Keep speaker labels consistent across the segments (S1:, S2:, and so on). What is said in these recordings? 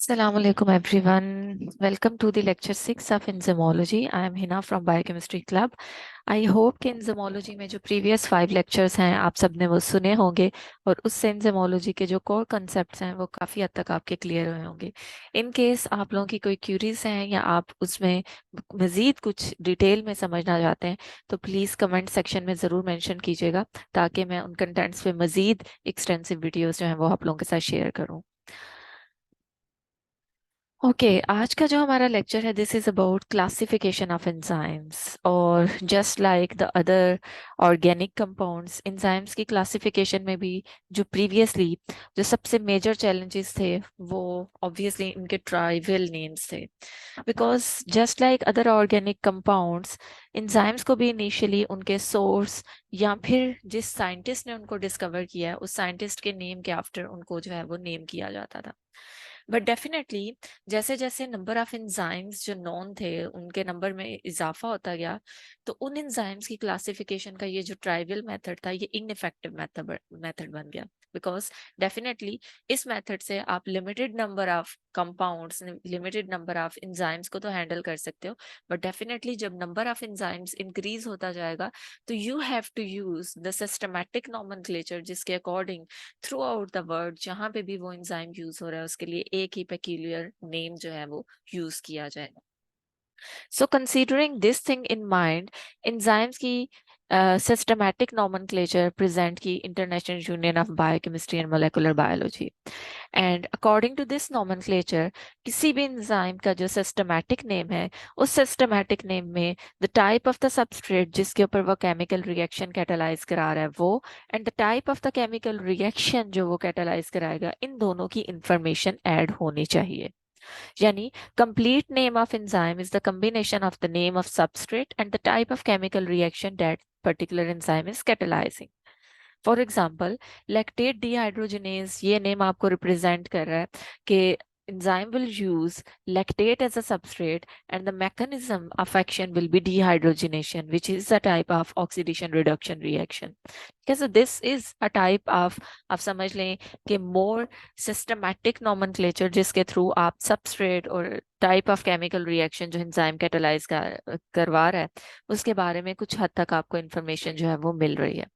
S1: Assalamu alaikum everyone. Welcome to the lecture 6 of Enzymology. I am Hina from Biochemistry Club. I hope कि Enzymology में जो previous 5 lectures हैं आप सबने वो सुने होंगे और उससे Enzymology के जो core concepts हैं वो काफ़ी हद तक आपके clear हुए होंगे. In case आप लोगों की कोई queries हैं या आप उसमें मज़ीद कुछ डिटेल में समझना चाहते हैं तो प्लीज़ कमेंट सेक्शन में ज़रूर मेंशन कीजिएगा ताकि मैं उन कंटेंट्स पे मज़ीद एक्सटेंसिव वीडियोस जो हैं वो आप लोगों के साथ शेयर करूँ. ओके आज का जो हमारा लेक्चर है this is about classification of enzymes और just like the other organic compounds enzymes की क्लासिफिकेशन में भी जो प्रीवियसली जो सबसे मेजर चैलेंजेस थे वो ऑब्वियसली इनके ट्राइवल नेम्स थे because just like other organic compounds enzymes को भी इनिशियली उनके सोर्स या फिर जिस साइंटिस्ट ने उनको डिस्कवर किया है उस साइंटिस्ट के नेम के आफ्टर उनको जो है वो नेम किया जाता था. बट डेफिनेटली जैसे जैसे नंबर ऑफ एंजाइम्स जो नोन थे उनके नंबर में इजाफा होता गया तो उन एंजाइम्स की क्लासिफिकेशन का ये जो ट्राइवल मेथड था ये इनइफेक्टिव मेथड बन गया बिकॉज डेफिनेटली इस मेथड से आप limited number of compounds limited number of enzymes को तो हैंडल कर सकते हो बट डेफिनेटली जब नंबर ऑफ एंजाइम्स इंक्रीज होता जाएगा तो you have to use the systematic nomenclature जिसके according throughout the world जहां पे भी वो एंजाइम यूज हो रहा है उसके लिए एक ही पेक्यूलियर नेम जो है वो यूज किया जाए. So considering this thing in mind, enzymes की systematic nomenclature present की International Union of Biochemistry and Molecular Biology. And according to this nomenclature, किसी भी enzyme का जो systematic name है, उस systematic name में the type of the substrate जिसके ऊपर वो chemical reaction catalyze करा रहा है वो and the type of the chemical reaction जो वो catalyze कराएगा इन दोनों की information add होनी चाहिए. Yani, complete name of enzyme is the combination of the name of substrate and the type of chemical reaction that particular enzyme is catalyzing. For example lactate dehydrogenase ये name आपको represent कर रहा है कि enzyme will use lactate as a substrate and the mechanism of action will be dehydrogenation which is a type of oxidation reduction reaction. Okay, so this is a type of आप समझ लें कि more systematic nomenclature जिसके through आप substrate और type of chemical reaction जो enzyme catalyze करवा रहा है उसके बारे में कुछ हद तक आपको information जो है वो मिल रही है.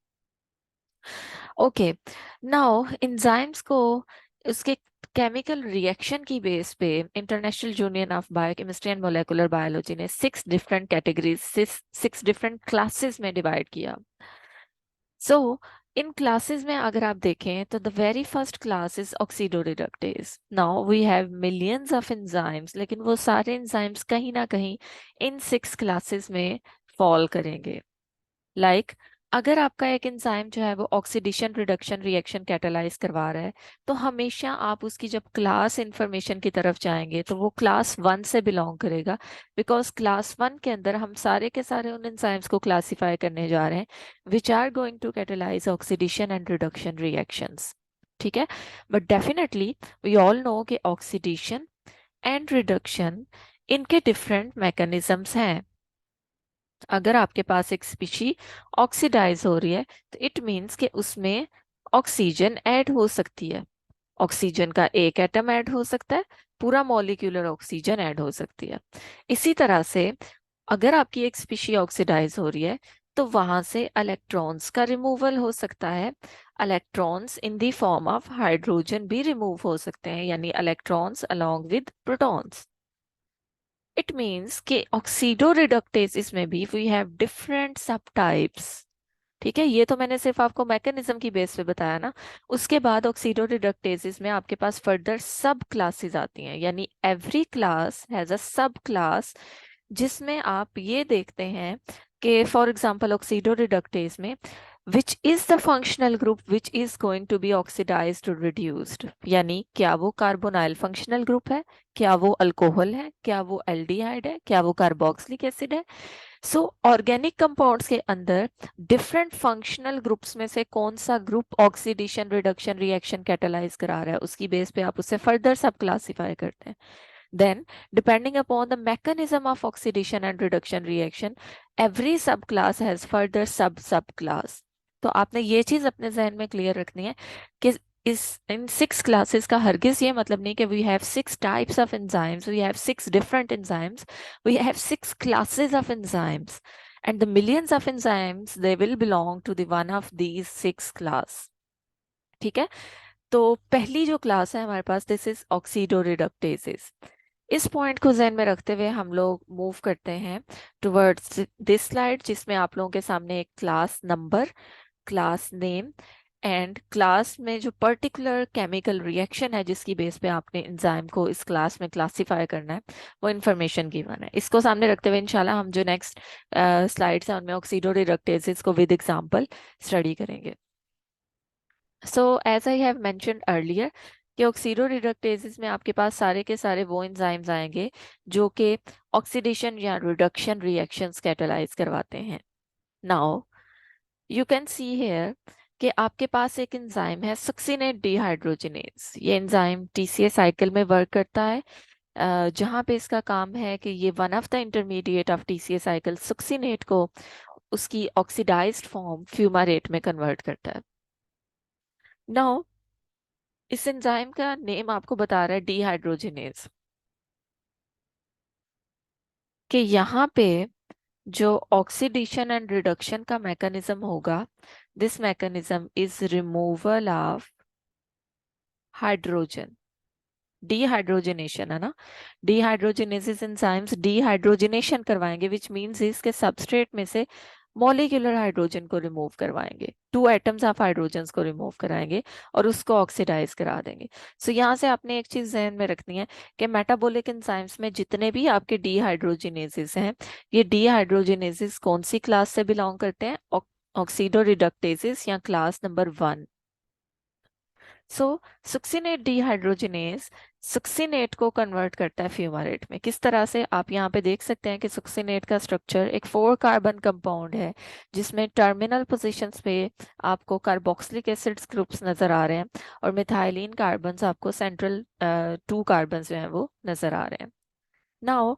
S1: ओके नाउ एंजाइम्स को उसके केमिकल रिएक्शन की बेस पे International Union of Biochemistry and Molecular Biology ने 6 डिफरेंट कैटेगरीज 6 डिफरेंट क्लासेस में डिवाइड किया. सो इन क्लासेस में अगर आप देखें तो the very first class is oxidoreductase. Now we have millions of enzymes लेकिन वो सारे एंजाइम्स कहीं ना कहीं इन 6 क्लासेस में फॉल करेंगे. लाइक अगर आपका एक एंजाइम जो है वो ऑक्सीडेशन रिडक्शन रिएक्शन कैटालाइज करवा रहा है तो हमेशा आप उसकी जब क्लास इंफॉर्मेशन की तरफ जाएंगे तो वो क्लास 1 से बिलोंग करेगा बिकॉज क्लास 1 के अंदर हम सारे के सारे उन एंजाइम्स को क्लासिफाई करने जा रहे हैं which are going to catalyse oxidation and reduction reactions. ठीक है but definitely we all know कि ऑक्सीडेशन एंड रिडक्शन इनके डिफरेंट मैकेनिज्म्स हैं. अगर आपके पास एक स्पीशी ऑक्सीडाइज हो रही है तो इट मीन्स कि उसमें ऑक्सीजन ऐड हो सकती है. ऑक्सीजन का एक एटम ऐड हो सकता है पूरा मॉलिक्यूलर ऑक्सीजन ऐड हो सकती है. इसी तरह से अगर आपकी एक स्पीशी ऑक्सीडाइज हो रही है तो वहां से इलेक्ट्रॉन्स का रिमूवल हो सकता है. Electrons in the form of hydrogen भी रिमूव हो सकते हैं यानी electrons along with protons. It means कि oxidoreductases में भी we have different subtypes. ठीक है ये तो मैंने सिर्फ आपको मैकेनिज्म की बेस पे बताया ना. उसके बाद ऑक्सीडोरिडक्टेसेस में आपके पास फर्दर सब क्लासेस आती हैं यानी एवरी क्लास हैज अ सब क्लास जिसमें आप ये देखते हैं कि फॉर एग्जांपल ऑक्सीडोरिडक्टेस में which is the functional group which is going to be oxidized or reduced. यानी क्या वो कार्बोनाइल फंक्शनल ग्रुप है, क्या वो अल्कोहल है, क्या वो एल्डिहाइड है, क्या वो कार्बोक्सिलिक एसिड है. सो ऑर्गेनिक कंपाउंड्स के अंदर डिफरेंट फंक्शनल ग्रुप्स में से कौन सा group oxidation reduction reaction catalyse करा रहा है उसकी बेस पे आप उसे फर्दर सब क्लासिफाई करते हैं. Then, depending upon the mechanism of oxidation and reduction reaction, every subclass has further subclass. तो आपने ये चीज अपने जहन में क्लियर रखनी है कि इस इन 6 क्लासेस का हरगिज ये मतलब नहीं कि we have 6 types of enzymes, we have 6 different enzymes, we have 6 classes of enzymes, and the millions of enzymes they will belong to the one of these 6 class. ठीक है, तो पहली जो क्लास है हमारे पास, दिस इज ऑक्सीडोरिडक्टेसेस। इस point को ध्यान में रखते हुए हम लोग मूव करते हैं टुवर्ड्स दिस स्लाइड, जिसमें आप लोगों के सामने एक class number, class name and class में जो पर्टिकुलर केमिकल रिएक्शन है जिसकी बेस पे आपने एंजाइम को इस क्लास में क्लासिफाई करना है, वो इन्फॉर्मेशन गिवन है। इसको सामने रखते हुए इंशाल्लाह हम जो नेक्स्ट स्लाइड्स हैं उनमें ऑक्सीडोरिडक्टेसेस को विद एग्जांपल स्टडी करेंगे। So as I have mentioned earlier कि ऑक्सीडोरिडक्टेसेस में आपके पास सारे के सारे वो एंजाइम्स आएंगे जो कि ऑक्सीडेशन या रिडक्शन रिएक्शंस कैटालाइज करवाते हैं। Now you can see here कि आपके पास एक एंजाइम है सक्सिनेट डिहाइड्रोजिनेज। ये एंजाइम टीसीए साइकिल में वर्क करता है, जहाँ पे इसका काम है कि ये one of the intermediate of TCA cycle succinate को उसकी ऑक्सीडाइज्ड फॉर्म फ्यूमारेट में कन्वर्ट करता है। नाउ इस एंजाइम का नेम आपको बता रहा है डिहाइड्रोजिनेज, कि यहाँ पे जो ऑक्सीडेशन एंड रिडक्शन का मैकेनिज्म होगा, this mechanism is removal of hydrogen. Dehydrogenation है ना, डिहाइड्रोजनेसिस एंजाइम्स डिहाइड्रोजनेशन करवाएंगे, विच मींस इसके सबस्ट्रेट में से मॉलिक्यूलर हाइड्रोजन को रिमूव करवाएंगे, 2 एटम्स ऑफ हाइड्रोजन को रिमूव कराएंगे और उसको ऑक्सीडाइज करा देंगे। सो यहाँ से आपने एक चीज ध्यान में रखनी है कि मेटाबॉलिक एंजाइम्स में जितने भी आपके डिहाइड्रोजनेसिस हैं, ये डिहाइड्रोजनेसिस कौन सी क्लास से बिलोंग करते हैं? ऑक्सीडोरिडक्टेसेस या क्लास नंबर 1। सो सुक्सिनेट डिहाइड्रोजिनेज सुक्सिनेट को कन्वर्ट करता है फ्यूमारेट में। किस तरह से? आप यहाँ पे देख सकते हैं कि सुक्सिनेट का स्ट्रक्चर एक 4 कार्बन कंपाउंड है, जिसमें टर्मिनल पोजीशंस पे आपको कार्बोक्सिलिक एसिड्स ग्रुप्स नजर आ रहे हैं और मिथाइलिन कार्बन्स आपको सेंट्रल 2 कार्बन्स जो हैं वो नजर आ रहे हैं। नाउ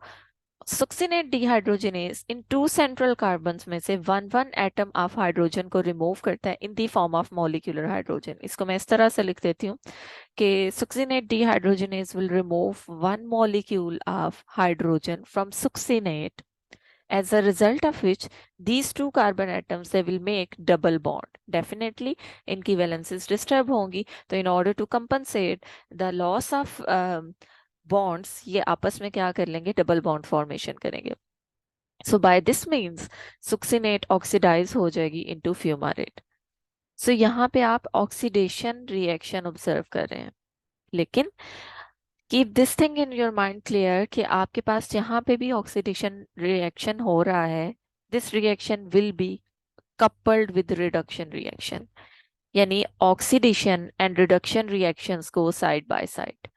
S1: succinate dehydrogenase इन 2 सेंट्रल कार्बन्स में से 1 1 एटम ऑफ हाइड्रोजन को रिमूव करता है in the form of molecular hydrogen. इसको मैं इस तरह से लिख देती हूँ कि succinate dehydrogenase will remove 1 molecule of hydrogen from succinate, as a result of which these 2 carbon atoms they will make double bond। definitely इनकी valencies disturb होंगी, तो in order to compensate the loss of bonds, ये आपस में क्या कर लेंगे? Double bond formation करेंगे। सो बाय दिस मीन्स सुक्सिनेट ऑक्सीडाइज हो जाएगी इनटू फ्यूमारेट। सो यहाँ पे आप ऑक्सीडेशन रिएक्शन ऑब्जर्व कर रहे हैं, लेकिन keep this thing in your mind clear कि आपके पास जहाँ पे भी ऑक्सीडेशन रिएक्शन हो रहा है, this reaction will be coupled with reduction reaction, यानी ऑक्सीडेशन एंड रिडक्शन रिएक्शंस को साइड बाय साइड।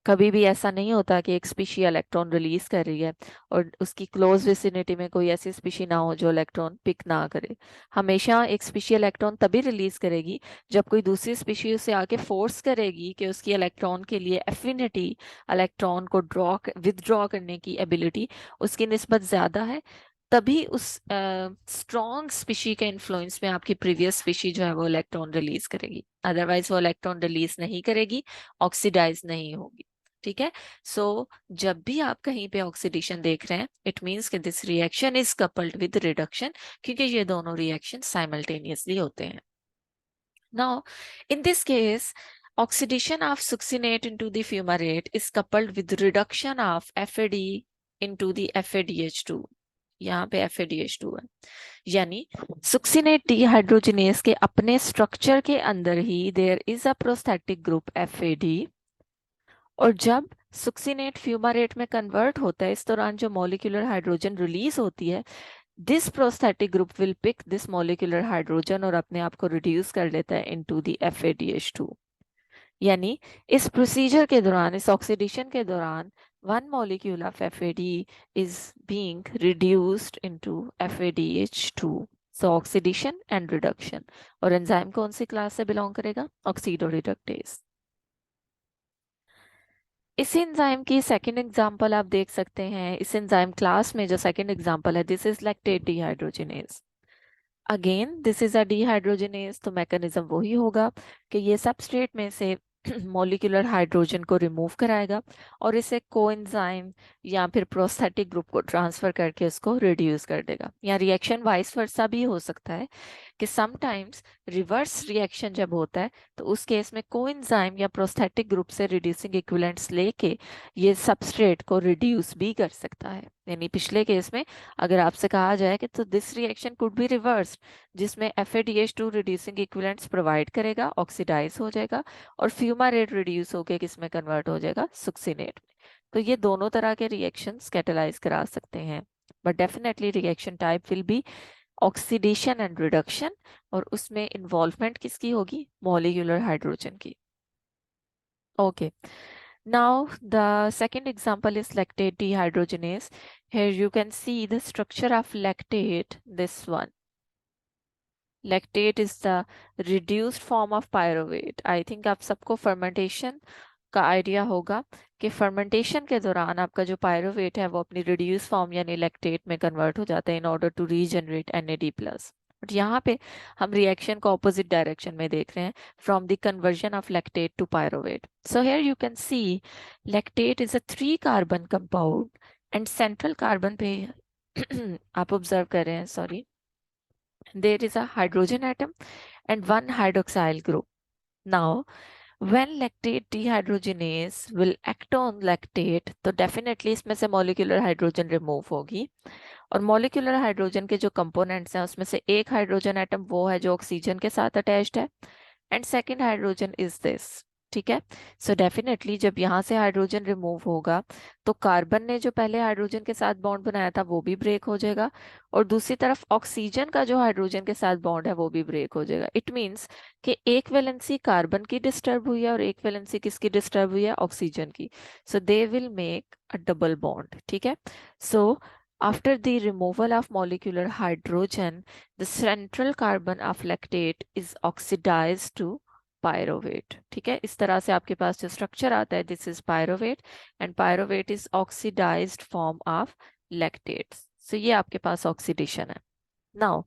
S1: कभी भी ऐसा नहीं होता कि एक स्पीशी इलेक्ट्रॉन रिलीज कर रही है और उसकी क्लोज विसिनिटी में कोई ऐसी स्पीशी ना हो जो इलेक्ट्रॉन पिक ना करे। हमेशा एक स्पीशी इलेक्ट्रॉन तभी रिलीज करेगी जब कोई दूसरी स्पीशी उसे आके फोर्स करेगी कि उसकी इलेक्ट्रॉन के लिए एफिनिटी, इलेक्ट्रॉन को विदड्रॉ करने की एबिलिटी उसकी निस्बत ज्यादा है, तभी उस स्ट्रॉन्ग स्पीशी के इन्फ्लुएंस में आपकी प्रीवियस स्पीशी जो है वो इलेक्ट्रॉन रिलीज करेगी। अदरवाइज वो इलेक्ट्रॉन रिलीज नहीं करेगी, ऑक्सीडाइज नहीं होगी। ठीक है, सो जब भी आप कहीं पे ऑक्सीडेशन देख रहे हैं, इट मींस कि this reaction is coupled with reduction, क्योंकि ये दोनों रिएक्शन साइमल्टेनियसली होते हैं। Now in this case oxidation of succinate into the fumarate is coupled with reduction of FAD into the FADH2। यहाँ पे FADH2 है, यानी succinate dehydrogenase के अपने स्ट्रक्चर के अंदर ही there is a prosthetic group FAD, और जब सुक्सिनेट फ्यूमारेट में कन्वर्ट होता है, इस दौरान जो मॉलिक्यूलर हाइड्रोजन रिलीज होती है, this prosthetic group will pick this molecular hydrogen और अपने आप को रिड्यूस कर लेता है इनटू द FADH2। यानी इस प्रोसीजर के दौरान, इस ऑक्सीडेशन के दौरान, 1 molecule of FAD is being reduced into FADH2। So oxidation and reduction. और एंजाइम कौन सी क्लास से बिलोंग करेगा? ऑक्सीडोरिडक्टेज। इस एंजाइम की सेकंड एग्जांपल आप देख सकते हैं। इस एंजाइम क्लास में जो सेकंड एग्जांपल है, this is lactate dehydrogenase. Again this is a dehydrogenase, तो मैकेनिज्म वही होगा कि ये सबस्ट्रेट में से मॉलिक्यूलर हाइड्रोजन को रिमूव कराएगा और इसे कोएंजाइम या फिर प्रोस्थेटिक ग्रुप को ट्रांसफर करके उसको रिड्यूस कर देगा। या रिएक्शन वाइस वर्सा भी हो सकता है कि समटाइम्स रिवर्स रिएक्शन जब होता है तो उस केस में कोएंजाइम या प्रोस्थेटिक ग्रुप से रिड्यूसिंग इक्विवेलेंट्स लेके ये सबस्ट्रेट को रिड्यूस भी कर सकता है। यानी पिछले केस में अगर आपसे कहा जाए कि तो this reaction could be reverse, जिसमें FADH2 रिड्यूसिंग इक्विवेलेंट्स प्रोवाइड करेगा, ऑक्सीडाइज हो जाएगा और फ्यूमारेट रिड्यूस होके किसमें कन्वर्ट हो जाएगा, सुक्सिनेट में। तो ये दोनों तरह के रिएक्शंस कैटेलाइज करा सकते हैं, but definitely reaction type will be oxidation and reduction, और उसमें इन्वॉल्वमेंट किसकी होगी, मॉलिक्यूलर हाइड्रोजन की। Okay, now the second example is lactate dehydrogenase. Here you can see the structure of lactate, this one. Lactate is the reduced form of pyruvate. I think आप सबको fermentation का idea होगा कि fermentation के दौरान आपका जो पायरोवेट है वो अपनी रिड्यूस फॉर्म यानी लैक्टेट में कन्वर्ट हो जाता है in order to regenerate NAD+। But यहाँ पे हम रिएक्शन को ऑपोजिट डायरेक्शन में देख रहे हैं, from the conversion of lactate to pyruvate. So here you can see lactate is a 3 carbon compound and central carbon पे आप ऑब्जर्व कर रहे हैं, sorry, there is a hydrogen atom and one hydroxyl group. Now when lactate dehydrogenase will act on lactate तो definitely इसमें से molecular hydrogen remove होगी, और molecular hydrogen के जो components हैं उसमें से एक hydrogen atom वो है जो ऑक्सीजन के साथ attached है and second hydrogen is this. ठीक है, सो डेफिनेटली जब यहाँ से हाइड्रोजन रिमूव होगा तो कार्बन ने जो पहले हाइड्रोजन के साथ बॉन्ड बनाया था वो भी ब्रेक हो जाएगा, और दूसरी तरफ ऑक्सीजन का जो हाइड्रोजन के साथ बॉन्ड है वो भी ब्रेक हो जाएगा। इट मीन्स कि एक वैलेंसी कार्बन की डिस्टर्ब हुई है और एक वैलेंसी किसकी डिस्टर्ब हुई है, ऑक्सीजन की। So they will make a double bond. ठीक है, सो after the removal of molecular hydrogen, the central carbon of lactate is oxidized to pyruvate। ठीक है, इस तरह से आपके पास जो स्ट्रक्चर आता है, this is pyruvate and pyruvate is oxidised form of lactates. So ये आपके पास ऑक्सीडेशन है। नाउ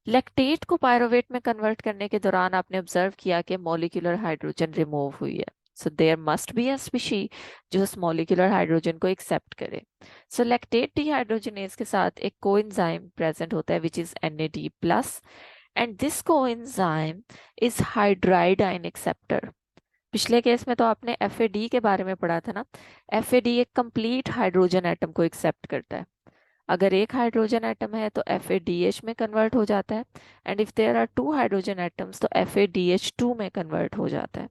S1: लैक्टेट को पायरोवेट में कन्वर्ट करने के दौरान आपने ऑब्जर्व किया कि मॉलिक्यूलर हाइड्रोजन रिमूव हुई है। So there must be a species जो उस मॉलिक्यूलर हाइड्रोजन को एक्सेप्ट करे। सो लैक्टेट डिहाइड्रोजनेज के साथ एक कोएंजाइम प्रेजेंट होता है which is NAD+, and this coenzyme is hydride ion acceptor. पिछले केस में तो आपने FAD के बारे में पढ़ा था ना, FAD एक कंप्लीट हाइड्रोजन एटम को एक्सेप्ट करता है। अगर एक हाइड्रोजन एटम है तो FADH में कन्वर्ट हो जाता है, and if there are 2 hydrogen atoms तो FADH2 में कन्वर्ट हो जाता है।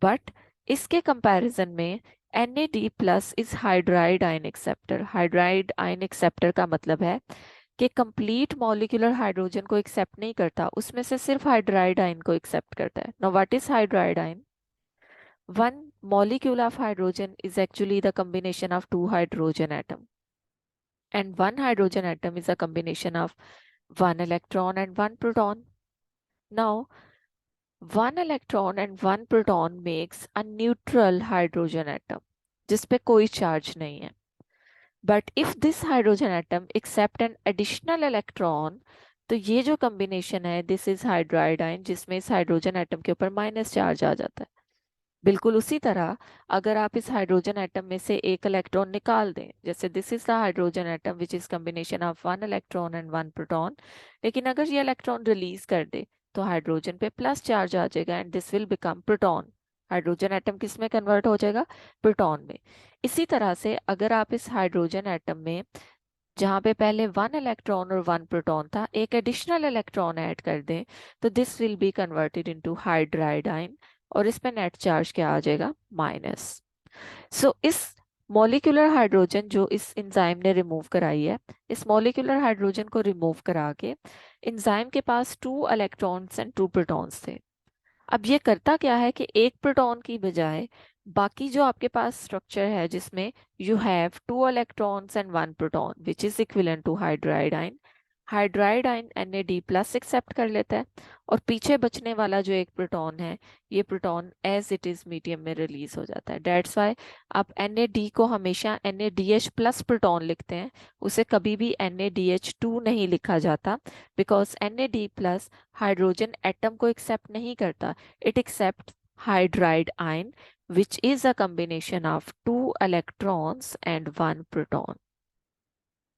S1: बट इसके कंपैरिजन में NAD+ is hydride ion acceptor. Hydride ion acceptor का मतलब है कि कंप्लीट मॉलिक्यूलर हाइड्रोजन को एक्सेप्ट नहीं करता, उसमें से सिर्फ हाइड्राइड आयन को एक्सेप्ट करता है। Now what is hydride ion? One molecule of hydrogen is actually the combination of 2 hydrogen atom, and one hydrogen atom is a combination of 1 electron and 1 proton. Now 1 electron and 1 proton makes a neutral hydrogen atom जिस पे कोई charge नहीं है। But if this hydrogen atom accept an additional electron, तो ये जो combination है this is hydride ion जिसमें इस हाइड्रोजन एटम के ऊपर माइनस चार्ज आ जाता है। बिल्कुल उसी तरह अगर आप इस हाइड्रोजन एटम में से एक इलेक्ट्रॉन निकाल दें, जैसे this is the hydrogen atom which is combination of 1 electron and 1 proton, लेकिन अगर ये इलेक्ट्रॉन रिलीज कर दे तो हाइड्रोजन पे प्लस चार्ज आ जाएगा and this will become proton. Hydrogen atom किस में कन्वर्ट हो जाएगा, प्रोटॉन में। इसी तरह से अगर आप इस हाइड्रोजन एटम में जहाँ पे पहले 1 इलेक्ट्रॉन और 1 प्रोटॉन था एक एडिशनल इलेक्ट्रॉन ऐड कर दें तो this will be converted into hydride ion, और इस पे नेट चार्ज क्या आ जाएगा, माइनस। सो इस मॉलिक्यूलर हाइड्रोजन जो इस एंजाइम ने रिमूव कराई है, इस मॉलिक्यूलर हाइड्रोजन को रिमूव करा के एंजाइम के पास 2 इलेक्ट्रॉन्स एंड 2 प्रोटॉन्स थे। अब ये करता क्या है कि एक प्रोटॉन की बजाय बाकी जो आपके पास स्ट्रक्चर है जिसमें you have 2 electrons and 1 proton which is equivalent to hydride ion, hydride ion Na++ accept कर लेता है, और पीछे बचने वाला जो एक प्रोटॉन है, ये proton as it is medium में रिलीज हो जाता है। डेट्स वाई आप Na को हमेशा NaDH+ प्रोटॉन लिखते हैं, उसे कभी भी NaDH2 नहीं लिखा जाता, बिकॉज Na++ हाइड्रोजन एटम को एक्सेप्ट नहीं करता, it accept hydride ion which is a combination of 2 electrons and 1 proton।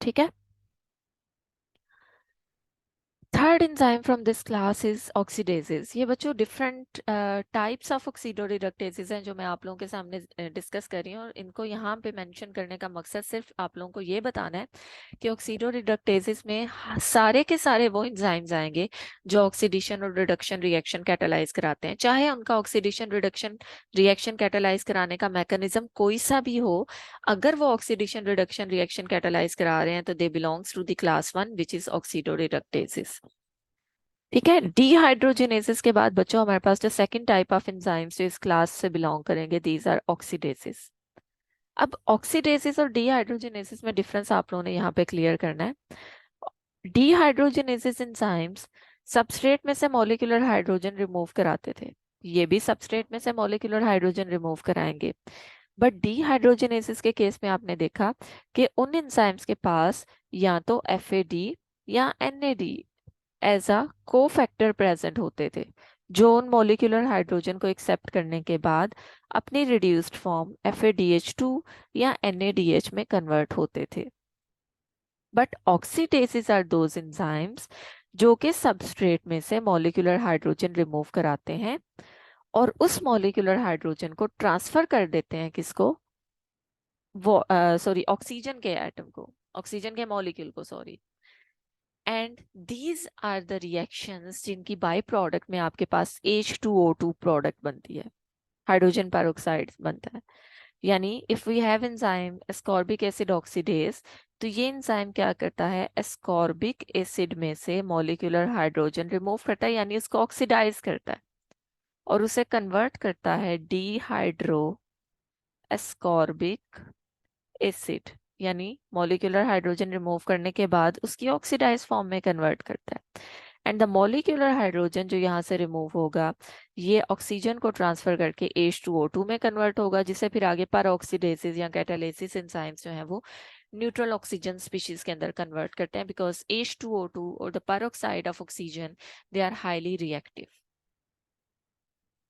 S1: ठीक है। Third enzyme from this class is oxidases। ये बच्चों डिफरेंट टाइप्स ऑफ ऑक्सीडोरिडक्टेसेस हैं जो मैं आप लोगों के सामने डिस्कस कर रही हूँ, और इनको यहाँ पे मेंशन करने का मकसद सिर्फ आप लोगों को ये बताना है कि ऑक्सीडोरिडक्टेसेस में सारे के सारे वो एंजाइम्स आएंगे जो ऑक्सीडेशन और रिडक्शन रिएक्शन कैटालाइज कराते हैं, चाहे उनका ऑक्सीडेशन रिडक्शन रिएक्शन कैटालाइज कराने का मैकेनिज्म कोई सा भी हो। अगर वो ऑक्सीडेशन रिडक्शन रिएक्शन कैटालाइज करा रहे हैं तो they belongs to the class 1 which is oxidoreductases. ठीक है। डिहाइड्रोजिनेसिस के बाद बच्चों हमारे पास जो सेकंड टाइप ऑफ एंजाइम्स जो इस क्लास से बिलोंग करेंगे, दीज आर ऑक्सीडेसिस। अब ऑक्सीडेसिस और डिहाइड्रोजिनेसिस में डिफरेंस आप लोगों ने यहाँ पे क्लियर करना है। डिहाइड्रोजिनेसिस एंजाइम्स सबस्ट्रेट में से मॉलिक्यूलर हाइड्रोजन रिमूव कराते थे, ये भी सबस्ट्रेट में से मॉलिक्यूलर हाइड्रोजन रिमूव कराएंगे, बट डिहाइड्रोजिनेसिस के केस में आपने देखा कि उन एंजाइम्स के पास या तो FAD या NAD as a cofactor present होते थे, जो उन मॉलिक्यूलर हाइड्रोजन को एक्सेप्ट करने के बाद अपनी रिड्यूस्ड फॉर्म FADH2 या NADH में कन्वर्ट होते थे। बट ऑक्सीडेसिस आर दोज एंजाइम्स जो कि सबस्ट्रेट में से मॉलिक्यूलर हाइड्रोजन रिमूव कराते हैं और उस मॉलिक्यूलर हाइड्रोजन को ट्रांसफर कर देते हैं किसको, वो सॉरी ऑक्सीजन के एटम को, ऑक्सीजन के मॉलिक्यूल को, sorry. And these are the reactions जिनकी बाई प्रोडक्ट में आपके पास H2O2 प्रोडक्ट बनती है, हाइड्रोजन पेरोक्साइड बनता है। यानी if we have enzyme ascorbic acid oxidase, तो ये एंजाइम क्या करता है, एस्कॉर्बिक एसिड में से मॉलिक्यूलर हाइड्रोजन रिमूव करता है, यानी उसको ऑक्सीडाइज करता है और उसे कन्वर्ट करता है डिहाइड्रो एस्कॉर्बिक एसिड, यानी मॉलिक्यूलर हाइड्रोजन रिमूव करने के बाद उसकी ऑक्सीडाइज फॉर्म में कन्वर्ट करता है। एंड द मॉलिक्यूलर हाइड्रोजन जो यहाँ से रिमूव होगा, ये ऑक्सीजन को ट्रांसफर करके H2O2 में कन्वर्ट होगा, जिसे फिर आगे पर ऑक्सीडेसिस या कैटालिसिस एंजाइम्स जो है वो न्यूट्रल ऑक्सीजन स्पीशीज के अंदर कन्वर्ट करते हैं, बिकॉज H2O2 और the peroxide of oxygen they are highly reactive.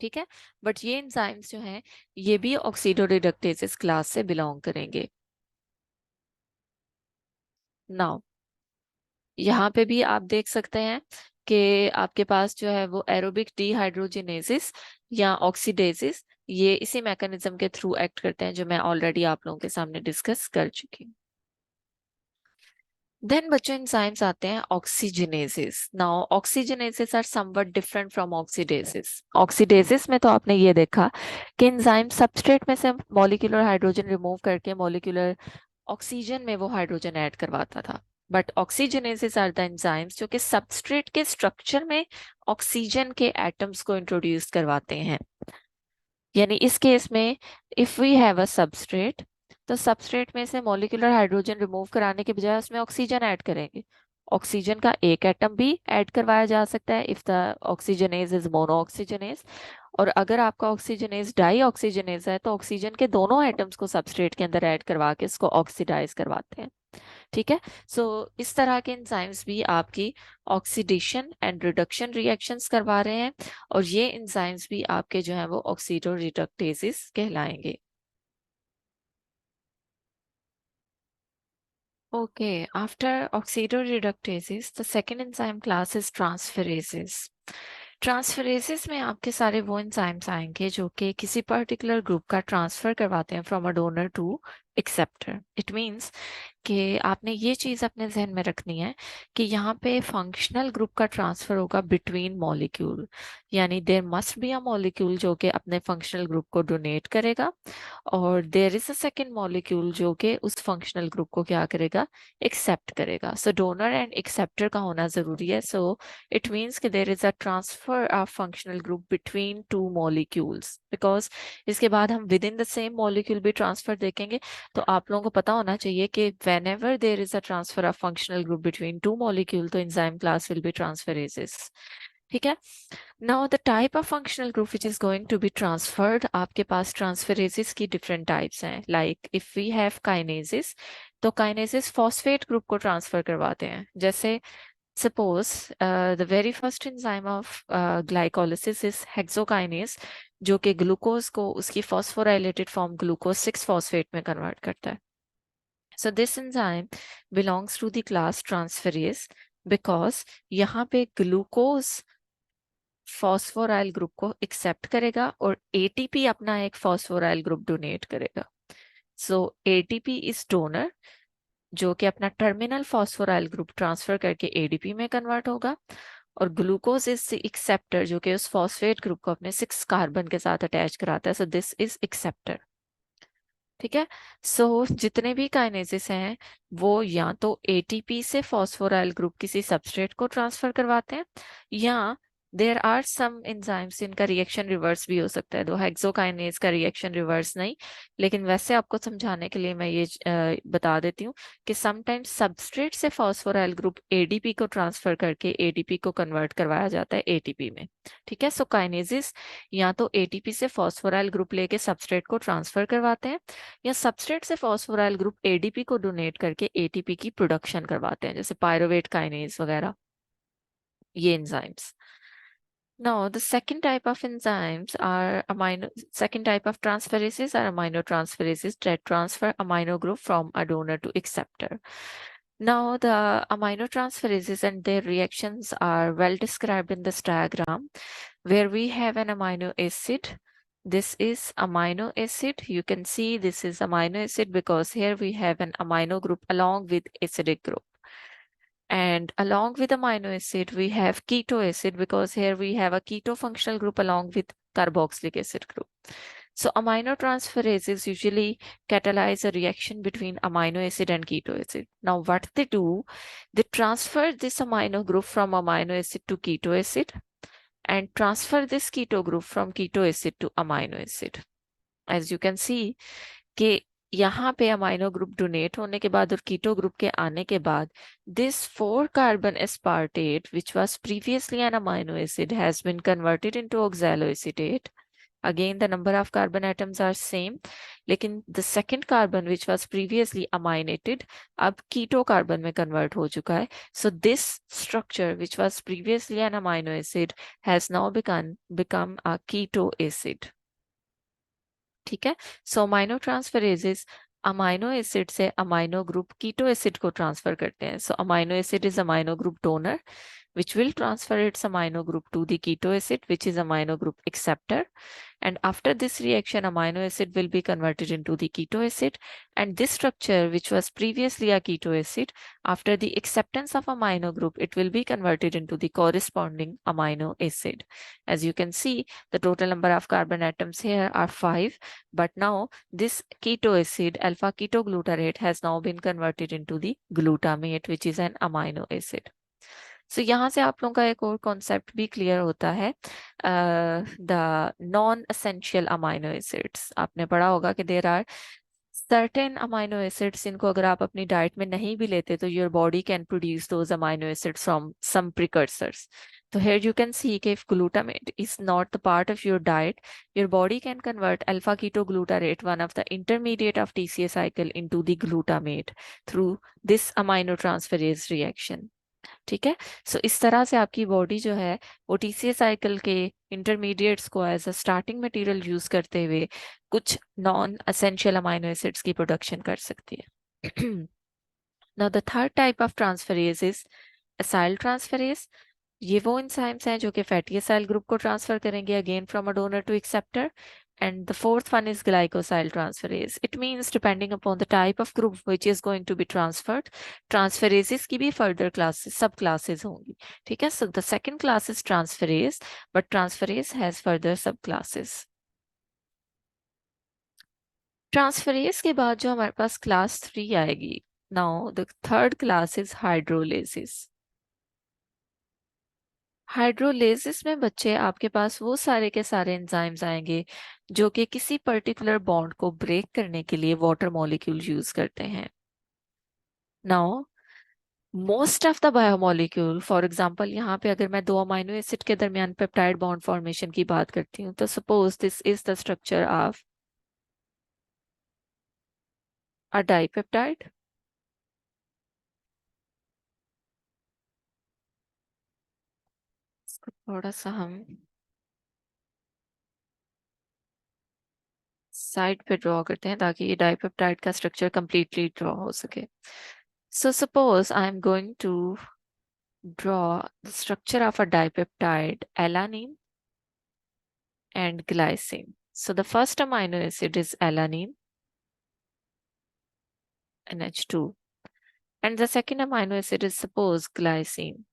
S1: ठीक है। बट ये एंजाइम्स जो हैं ये भी ऑक्सीडोरिडक्टेसेस क्लास से बिलोंग करेंगे। नाउ यहाँ पे भी आप देख सकते हैं कि आपके पास जो है वो एरोबिक डिहाइड्रोजिनेसिस या ऑक्सीडेसिस, ये इसी मैकेनिज्म के थ्रू एक्ट करते हैं जो मैं ऑलरेडी आप लोगों के सामने डिस्कस कर चुकी हूँ। देन बच्चों एंजाइम्स आते हैं oxygenases. Now oxygenases are somewhat different from oxidases. Oxidases में तो आपने ये देखा कि एंजाइम सबस्ट्रेट में से मॉलिक्यूलर हाइड्रोजन रिमूव करके मॉलिक्यूलर ऑक्सीजन में वो हाइड्रोजन ऐड करवाता था। बट ऑक्सीजनेसिस आर द एंजाइम्स जो कि सबस्ट्रेट के स्ट्रक्चर में ऑक्सीजन के एटम्स को इंट्रोड्यूस करवाते हैं। यानी इस केस में if we have a substrate, तो सबस्ट्रेट में से मॉलिक्यूलर हाइड्रोजन रिमूव कराने के बजाय उसमें ऑक्सीजन ऐड करेंगे। ऑक्सीजन का एक एटम भी ऐड करवाया जा सकता है if the oxygenase is mono oxygenase, और अगर आपका ऑक्सीजनेज डाई ऑक्सीजनेज है तो ऑक्सीजन के दोनों एटम्स को सबस्ट्रेट के अंदर ऐड करवा के इसको ऑक्सीडाइज करवाते हैं। ठीक है। सो इस तरह के एंजाइम्स भी आपकी ऑक्सीडेशन एंड रिडक्शन रिएक्शंस करवा रहे हैं, और ये एंजाइम्स भी आपके जो है वो ऑक्सीडोरिडक्टेसेस कहलाएंगे। Okay, after oxidoreductases, the second enzyme class is transferases. ट्रांसफरेसेस में आपके सारे वो एंजाइम्स आएंगे जो कि किसी पर्टिकुलर ग्रुप का ट्रांसफर करवाते हैं from a donor to acceptor. It means कि आपने ये चीज अपने जहन में रखनी है कि यहाँ पे फंक्शनल ग्रुप का ट्रांसफर होगा बिटवीन मॉलिक्यूल, यानी there must be a molecule जो कि अपने फंक्शनल ग्रुप को डोनेट करेगा, और there is a second molecule जो कि उस फंक्शनल ग्रुप को क्या करेगा, एक्सेप्ट करेगा। सो डोनर एंड एक्सेप्टर का होना जरूरी है। सो इट मीन्स कि there is a transfer of functional group between two molecules, because इसके बाद हम with in the same molecule भी ट्रांसफर देखेंगे, तो आप लोगों को पता होना चाहिए कि whenever there is a transfer of functional group between two molecule तो enzyme class will be transferases. ठीक है. Now the type of functional group which is going to be transferred, आपके पास transferases की different types हैं. Like if we have kinases, तो kinases phosphate group को transfer करवाते हैं. जैसे suppose the very first enzyme of glycolysis is hexokinase, जो कि ग्लूकोज को उसकी phosphorylated form glucose 6 phosphate में convert करता है. So this enzyme belongs to the class transferase because यहाँ पे ग्लूकोज फॉस्फोराइल ग्रुप को एक्सेप्ट करेगा और एटीपी अपना एक फॉस्फोराइल ग्रुप डोनेट करेगा. सो एटीपी इज डोनर, जो कि अपना टर्मिनल फॉस्फोराइल ग्रुप ट्रांसफर करके एडीपी में कन्वर्ट होगा, और ग्लूकोज इज एक्सेप्टर, जो कि उस फॉस्फेट ग्रुप को अपने 6 कार्बन के साथ अटैच कराता है. So this is acceptor. ठीक है. सो जितने भी काइनेसिस हैं वो या तो एटीपी से फॉस्फोराइल ग्रुप किसी सबस्ट्रेट को ट्रांसफर करवाते हैं, या देयर आर सम एंजाइम्स इनका रिएक्शन रिवर्स भी हो सकता है. दो हेक्सोकाइनेज का रिएक्शन रिवर्स नहीं, लेकिन वैसे आपको समझाने के लिए मैं ये बता देती हूँ कि समटाइम्स सबस्ट्रेट से फॉस्फोराइल ग्रुप एडीपी को ट्रांसफर करके एडीपी को कन्वर्ट करवाया जाता है एटीपी में. ठीक है. सो काइनेसिस या तो एटीपी से फॉस्फोराइल ग्रुप लेके सबस्ट्रेट को ट्रांसफर करवाते हैं, या सबस्ट्रेट से फॉस्फोराइल ग्रुप एडीपी को डोनेट करके एटीपी की प्रोडक्शन करवाते हैं, जैसे पायरोवेट काइनेज वगैरह, ये enzymes. Now, the second type of enzymes are second type of transferases are aminotransferases that transfer amino group from a donor to acceptor. Now, the aminotransferases and their reactions are well described in this diagram, where we have an amino acid. This is amino acid. You can see this is amino acid because here we have an amino group along with acidic group. And along with amino acid, we have keto acid because here we have a keto functional group along with carboxylic acid group. So aminotransferases usually catalyze a reaction between amino acid and keto acid. Now what they do, they transfer this amino group from amino acid to keto acid and transfer this keto group from keto acid to amino acid. As you can see कि यहाँ पे amino group donate होने के बाद और keto group के आने के बाद this 4 carbon aspartate which was previously an amino acid has been converted into oxaloacetate. Again the number of carbon atoms are same, लेकिन the second carbon which was previously aminated अब keto carbon में convert हो चुका है. So this structure which was previously an amino acid has now become a keto acid. ठीक है. So amino transferases amino acid से amino group keto acid को transfer करते हैं. So amino acid is amino group donor which will transfer its amino group to the keto acid, which is amino group acceptor. And after this reaction, amino acid will be converted into the keto acid. And this structure, which was previously a keto acid, after the acceptance of amino group, it will be converted into the corresponding amino acid. As you can see, the total number of carbon atoms here are 5. But now this keto acid, alpha ketoglutarate, has now been converted into the glutamate, which is an amino acid. सो यहाँ से आप लोगों का एक और concept भी clear होता है. The non essential amino acids आपने पढ़ा होगा कि there are certain amino acids, इनको अगर आप अपनी डाइट में नहीं भी लेते तो your body can produce those amino acids from some precursors. So here you can see that if glutamate is not the part of your diet, your body can convert alpha ketoglutarate, one of the intermediate of TCA cycle, into the glutamate through this aminotransferase reaction. ठीक है. सो इस तरह से आपकी body जो है वो TCA cycle के इंटरमीडिएट्स को as a starting material use करते हुए कुछ नॉन एसेंशियल अमाइनो एसिड्स की प्रोडक्शन कर सकती है. Now the third type of transferase is acyl transferase. ये वो एंजाइम्स हैं जो कि फैटी एसाइल ग्रुप को ट्रांसफर करेंगे again from a donor to acceptor. And the fourth one is glycosyl transferase. It means depending upon the type of group which is going to be transferred, transferases की भी further classes, subclasses होंगी. ठीक है. So the second class is transferase, but transferase has further subclasses. Transferase के बाद जो हमारे पास class 3 आएगी. Now the third class is hydrolases. Hydrolysis में बच्चे आपके पास वो सारे के सारे एंजाइम्स आएंगे जो कि किसी पर्टिकुलर बॉन्ड को ब्रेक करने के लिए वाटर मॉलिक्यूल यूज करते हैं। Now most of the biomolecule, for example यहाँ पे अगर मैं दो अमाइनो एसिड के दरमियान पेप्टाइड बॉन्ड फॉर्मेशन की बात करती हूँ, तो suppose this is the structure of a dipeptide. इसको थोड़ा सा हम साइड पे ड्रॉ करते हैं ताकि ये डाइपेप्टाइड का स्ट्रक्चर कंप्लीटली ड्रॉ हो सके। So suppose I am going to draw the structure of a dipeptide alanine and glycine. So the first amino acid is alanine, NH2, and the second amino acid is suppose glycine,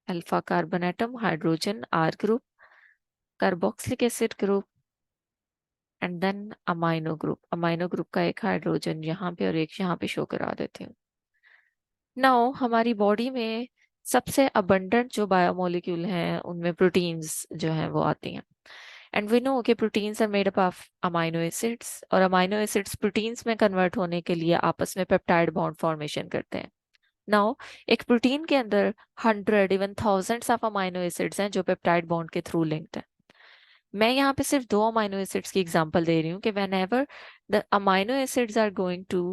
S1: alpha carbon atom, hydrogen, R group, carboxylic acid group, and then amino group. Amino group का एक hydrogen यहाँ पे और एक यहाँ पे show करा देती हूँ। नाउ हमारी बॉडी में सबसे अबंडेंट जो बायोमोलिक्यूल हैं उनमें प्रोटीन्स जो हैं वो आती हैं। एंड वी नो कि proteins are made up of amino acids, और अमाइनो एसिड्स प्रोटीन्स में कन्वर्ट होने के लिए आपस में पेप्टाइड बॉन्ड फॉर्मेशन करते हैं। नाउ एक प्रोटीन के अंदर 100 even thousands of amino acids हैं जो पेप्टाइड बॉन्ड के थ्रू लिंक्ड हैं। मैं यहाँ पे सिर्फ दो अमाइनो एसिड्स की एग्जांपल दे रही हूँ कि whenever the amino acids are going to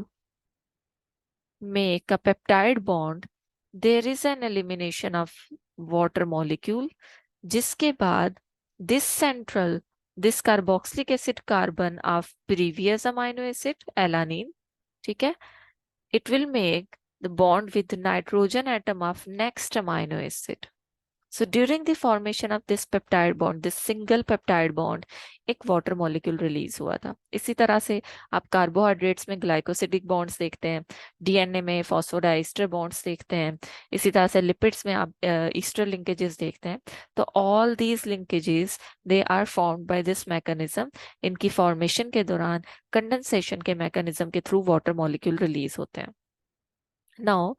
S1: make a peptide bond, there is an elimination of water molecule, जिसके बाद this central, this carboxylic acid carbon of previous amino acid alanine, ठीक है, it will make the bond with nitrogen atom of next amino acid. So during the formation of this peptide bond, this single peptide bond, एक water molecule release हुआ था। इसी तरह से आप carbohydrates में ग्लाइकोसिडिक बॉन्ड्स देखते हैं, डीएनए में फॉस्फोडाइस्टर बॉन्ड्स देखते हैं, इसी तरह से लिपिड्स में आप ईस्टर लिंकेजेस देखते हैं। तो all these linkages they are formed by this mechanism. इनकी फॉर्मेशन के दौरान कंडेंसेशन के मैकेनिज्म के थ्रू वाटर मॉलिक्यूल रिलीज होते हैं। नाउ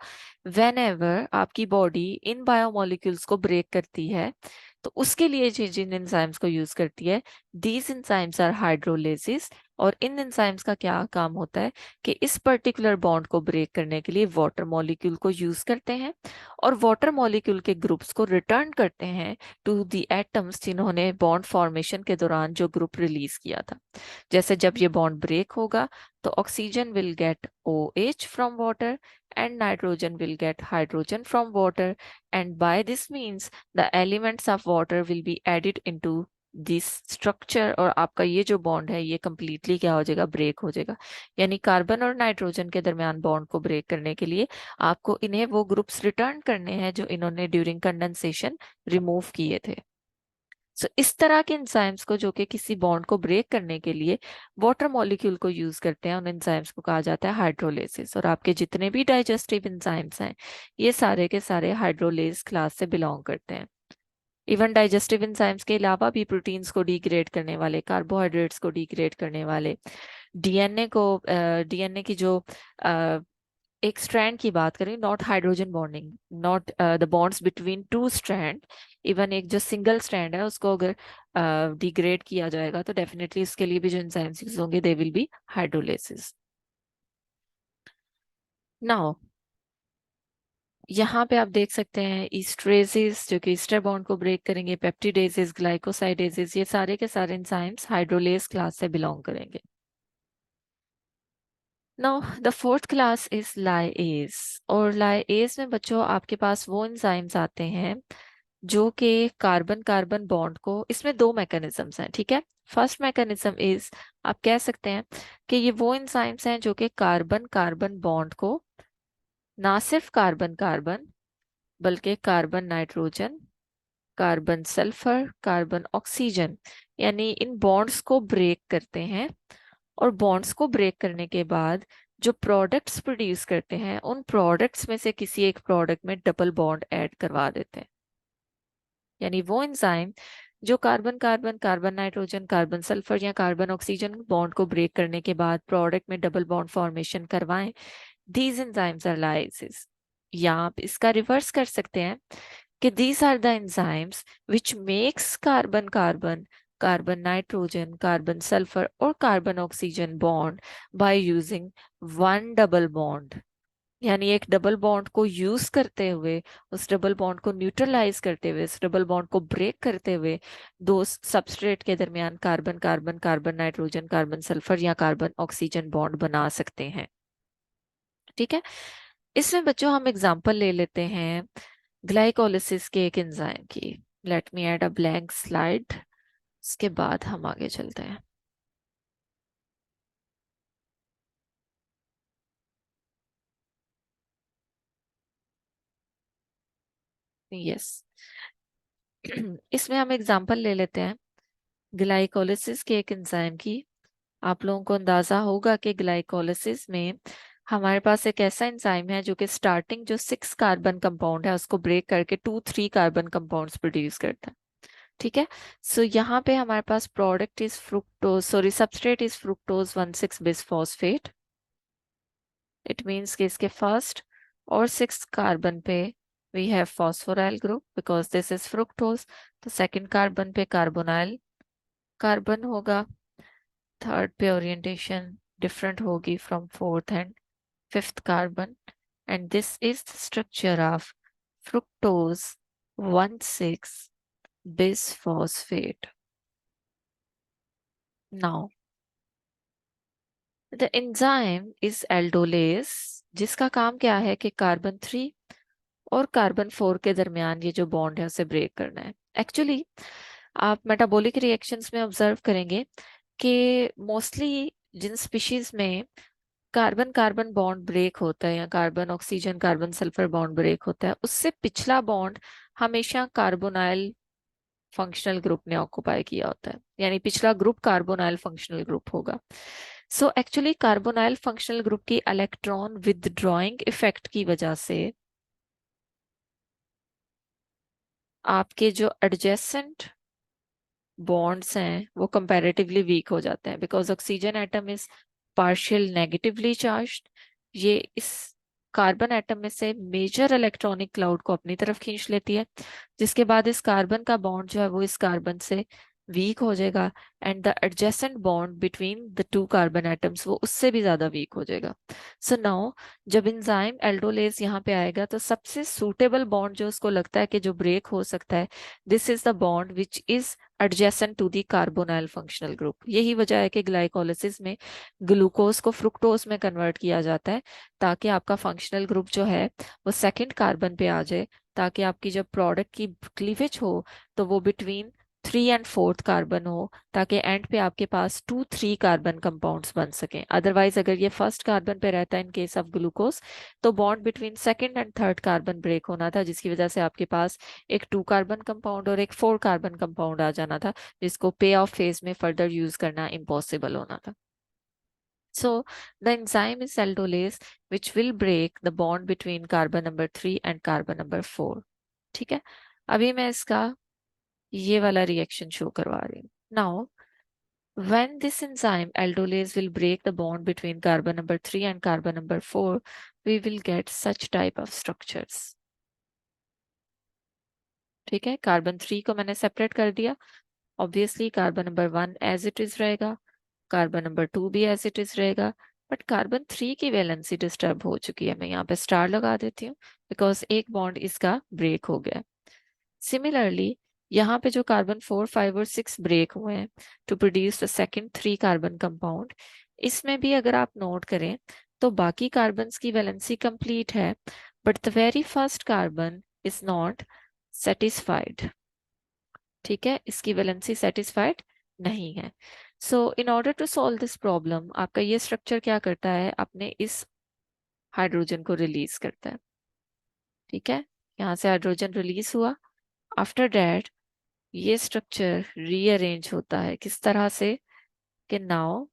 S1: वेन एवर आपकी बॉडी इन बायोमोलिक्यूल्स को ब्रेक करती है तो उसके लिए जिन एंजाइम्स को यूज करती है, दीज एंजाइम्स आर हाइड्रोलेसिस। और इन एंजाइम्स का क्या काम होता है कि इस पर्टिकुलर बॉन्ड को ब्रेक करने के लिए वाटर मॉलिक्यूल को यूज करते हैं और वाटर मॉलिक्यूल के ग्रुप्स को रिटर्न करते हैं टू द एटम्स जिन्होंने बॉन्ड फॉर्मेशन के दौरान जो ग्रुप रिलीज किया था। जैसे जब ये बॉन्ड ब्रेक होगा तो oxygen will get OH from water and nitrogen will get hydrogen from water, and by this means the elements of water will be added into this structure और आपका ये जो बॉन्ड है ये कंप्लीटली क्या हो जाएगा, ब्रेक हो जाएगा। यानी कार्बन और नाइट्रोजन के दरमियान बॉन्ड को ब्रेक करने के लिए आपको इन्हें वो ग्रुप्स रिटर्न करने हैं जो इन्होंने ड्यूरिंग कंडेंसेशन रिमूव किए थे। सो इस तरह के एंजाइम्स को जो कि किसी बॉन्ड को ब्रेक करने के लिए वाटर मॉलिक्यूल को यूज करते हैं, उन एंजाइम्स को कहा जाता है हाइड्रोलेसिस। और आपके जितने भी डाइजेस्टिव एंजाइम्स हैं ये सारे के सारे हाइड्रोलेस क्लास से बिलोंग करते हैं। इवन डाइजेस्टिव एंजाइम्स के अलावा भी प्रोटीन्स को डिग्रेड करने वाले, कार्बोहाइड्रेट्स को डिग्रेड करने वाले, डीएनए की जो एक स्ट्रैंड की बात करें, not hydrogen bonding, not the bonds between two strand, even एक जो सिंगल स्ट्रैंड है उसको अगर डिग्रेड किया जाएगा तो डेफिनेटली इसके लिए भी जो एंजाइम्स यूज होंगे they will be hydrolysis. Now यहाँ पे आप देख सकते हैं ईस्टरेजेस जो कि ईस्टर बॉन्ड को ब्रेक करेंगे, पेप्टिडेजेस, ग्लाइकोसाइडेजेस, ये सारे के सारे एंजाइम्स हाइड्रोलेस क्लास से बिलोंग करेंगे। Now the fourth class is lyase. और लाइएज में बच्चों आपके पास वो एंजाइम्स आते हैं जो कि कार्बन कार्बन बॉन्ड को, इसमें दो मैकेनिज्म्स हैं, ठीक है। फर्स्ट मैकेनिज्म इज, आप कह सकते हैं कि ये वो एंजाइम्स हैं जो कि कार्बन कार्बन बॉन्ड को ना सिर्फ कार्बन कार्बन बल्कि carbon nitrogen, carbon sulphur, carbon oxygen, यानी इन बॉन्ड्स को ब्रेक करते हैं। और बॉन्ड्स को ब्रेक करने के बाद जो प्रोडक्ट्स प्रोड्यूस करते हैं उन प्रोडक्ट्स में से किसी एक प्रोडक्ट में डबल बॉन्ड ऐड करवा देते हैं। यानी वो एंजाइम जो carbon carbon, carbon nitrogen, carbon sulphur या कार्बन ऑक्सीजन बॉन्ड को ब्रेक करने के बाद प्रोडक्ट में डबल बॉन्ड फॉर्मेशन करवाएं, दीज एंजाइम्स आर लाइसिस। या आप इसका रिवर्स कर सकते हैं कि these are the enzymes which makes carbon carbon, carbon nitrogen, carbon sulfur or carbon oxygen bond by using one double bond। यानी एक डबल बॉन्ड को यूज करते हुए, उस डबल बॉन्ड को न्यूट्रलाइज करते हुए, उस डबल बॉन्ड को ब्रेक करते हुए दो सबस्ट्रेट के दरमियान carbon carbon, carbon nitrogen, carbon sulphur या कार्बन ऑक्सीजन बॉन्ड बना सकते हैं। ठीक है, इसमें बच्चों हम एग्जांपल ले लेते हैं ग्लाइकोलिसिस के एक एंजाइम की। Let me add a blank slide, उसके बाद हम आगे चलते हैं। यस, इसमें हम एग्जांपल ले लेते हैं ग्लाइकोलिसिस के एक एंजाइम की। आप लोगों को अंदाजा होगा कि ग्लाइकोलिसिस में हमारे पास एक ऐसा एंजाइम है जो कि स्टार्टिंग जो 6 कार्बन कंपाउंड है उसको ब्रेक करके 2 3 कार्बन कंपाउंड्स प्रोड्यूस करता है। ठीक है, सो यहाँ पे हमारे पास product is fructose, sorry substrate is fructose 1,6 bisphosphate. It means कि इसके फर्स्ट और 6 कार्बन पे we have phosphoryl group because this is fructose. तो सेकंड कार्बन पे कार्बोनाइल कार्बन होगा। थर्ड पे ओरिएंटेशन डिफरेंट होगी from fourth and fifth carbon, and this is the structure of fructose 1,6 bisphosphate. Now the enzyme is aldolase, जिसका काम क्या है कि कार्बन 3 और कार्बन 4 के दरमियान ये जो बॉन्ड है उसे ब्रेक करना है। एक्चुअली आप मेटाबॉलिक रिएक्शंस में ऑब्जर्व करेंगे कि मोस्टली जिन स्पीशीज में कार्बन कार्बन बॉन्ड ब्रेक होता है या carbon oxygen carbon sulphur bond break होता है, उससे पिछला बॉन्ड हमेशा कार्बोनाइल फंक्शनल ग्रुप ने ऑक्युपाई किया होता है, यानी पिछला ग्रुप कार्बोनाइल फंक्शनल ग्रुप होगा। So actually carbonyl functional group की इलेक्ट्रॉन विदड्रॉइंग इफेक्ट की वजह से आपके जो एडजेसेंट बॉन्ड्स हैं वो कंपैरेटिवली वीक हो जाते हैं, because oxygen atom is partial negatively charged. ये इस कार्बन एटम में से मेजर इलेक्ट्रॉनिक क्लाउड को अपनी तरफ खींच लेती है, जिसके बाद इस कार्बन का बॉन्ड जो है वो इस कार्बन से वीक हो जाएगा, and the adjacent bond between the 2 carbon atoms वो उससे भी ज्यादा वीक हो जाएगा। सो नाउ जब एंजाइम एल्डोलेज यहाँ पे आएगा तो सबसे सूटेबल बॉन्ड जो उसको लगता है कि जो ब्रेक हो सकता है, this is the bond which is adjacent to the carbonyl functional group. यही वजह है कि ग्लाइकोलिसिस में ग्लूकोज को फ्रुक्टोज में कन्वर्ट किया जाता है ताकि आपका फंक्शनल ग्रुप जो है वो सेकंड कार्बन पे आ जाए, ताकि आपकी जब प्रोडक्ट की क्लीवेज हो तो वो बिटवीन 3 और 4 कार्बन हो, ताकि एंड पे आपके पास 2 3 कार्बन कंपाउंड्स बन सकें। अदरवाइज अगर ये फर्स्ट कार्बन पे रहता है इन केस ऑफ ग्लूकोज, तो bond between second and third carbon break होना था, जिसकी वजह से आपके पास एक 2 कार्बन कंपाउंड और एक 4 कार्बन कंपाउंड आ जाना था, जिसको पे ऑफ फेज में फर्दर यूज करना इम्पॉसिबल होना था। So the enzyme is aldolase which will break the bond between carbon number 3 and carbon number 4। ठीक है, अभी मैं इसका ये वाला रिएक्शन शो करवा रही हूँ। Now when this enzyme aldolase will break the bond between carbon number 3 and carbon number 4, we will get such type of structures। ठीक है, कार्बन 3 को मैंने सेपरेट कर दिया, obviously carbon number 1 as it is रहेगा, कार्बन नंबर 2 भी as it is रहेगा, but carbon 3 की वैलेंसी डिस्टर्ब हो चुकी है। मैं यहाँ पे स्टार लगा देती हूँ बिकॉज एक बॉन्ड इसका ब्रेक हो गया। सिमिलरली यहाँ पे जो कार्बन 4 5 और 6 ब्रेक हुए हैं to produce the second 3 carbon compound, इसमें भी अगर आप नोट करें तो बाकी कार्बन्स की वैलेंसी कंप्लीट है, but the very first carbon is not satisfied. ठीक है, इसकी वैलेंसी सेटिस्फाइड नहीं है। So in order to solve this problem आपका ये स्ट्रक्चर क्या करता है, अपने इस हाइड्रोजन को रिलीज करता है। ठीक है, यहाँ से हाइड्रोजन रिलीज हुआ, आफ्टर दैट ये स्ट्रक्चर रीअरेंज होता है किस तरह से कि नाउ